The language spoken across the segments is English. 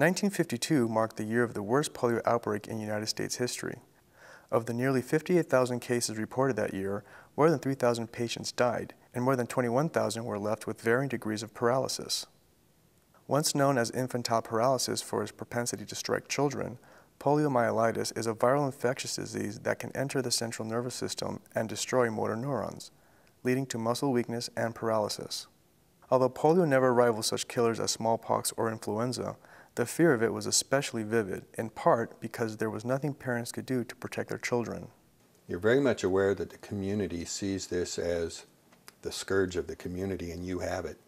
1952 marked the year of the worst polio outbreak in United States history. Of the nearly 58,000 cases reported that year, more than 3,000 patients died, and more than 21,000 were left with varying degrees of paralysis. Once known as infantile paralysis for its propensity to strike children, poliomyelitis is a viral infectious disease that can enter the central nervous system and destroy motor neurons, leading to muscle weakness and paralysis. Although polio never rivals such killers as smallpox or influenza, the fear of it was especially vivid, in part because there was nothing parents could do to protect their children. You're very much aware that the community sees this as the scourge of the community, and you have it.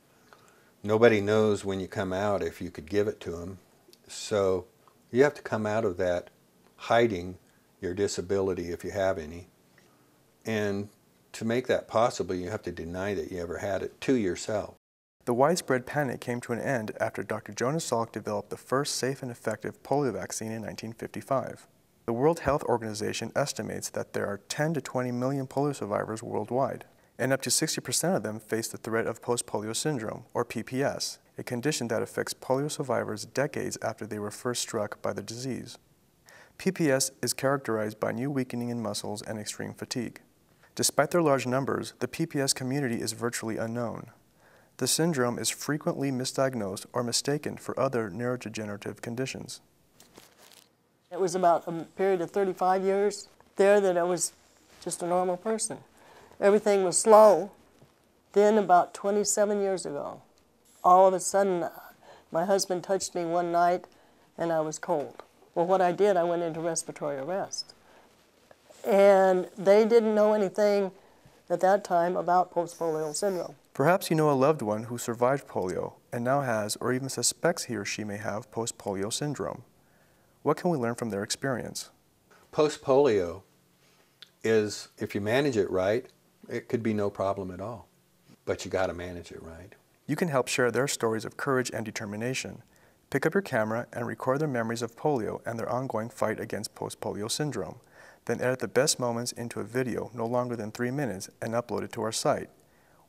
Nobody knows when you come out if you could give it to them, so you have to come out of that hiding your disability if you have any. And to make that possible, you have to deny that you ever had it to yourself. The widespread panic came to an end after Dr. Jonas Salk developed the first safe and effective polio vaccine in 1955. The World Health Organization estimates that there are 10 to 20 million polio survivors worldwide, and up to 60% of them face the threat of post-polio syndrome, or PPS, a condition that affects polio survivors decades after they were first struck by the disease. PPS is characterized by new weakening in muscles and extreme fatigue. Despite their large numbers, the PPS community is virtually unknown. The syndrome is frequently misdiagnosed or mistaken for other neurodegenerative conditions. It was about a period of 35 years there that I was just a normal person. Everything was slow. Then about 27 years ago, all of a sudden, my husband touched me one night and I was cold. Well, what I did, I went into respiratory arrest. And they didn't know anything at that time about post-polio syndrome. Perhaps you know a loved one who survived polio and now has or even suspects he or she may have post-polio syndrome. What can we learn from their experience? Post-polio is, if you manage it right, it could be no problem at all. But you got to manage it right. You can help share their stories of courage and determination. Pick up your camera and record their memories of polio and their ongoing fight against post-polio syndrome. Then edit the best moments into a video no longer than 3 minutes and upload it to our site.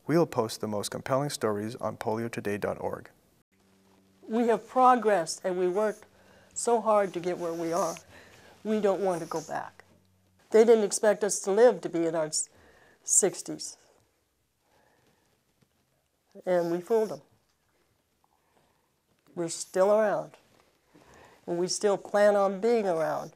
We will post the most compelling stories on poliotoday.org. We have progressed and we worked so hard to get where we are. We don't want to go back. They didn't expect us to live to be in our 60s. And we fooled them. We're still around. And we still plan on being around.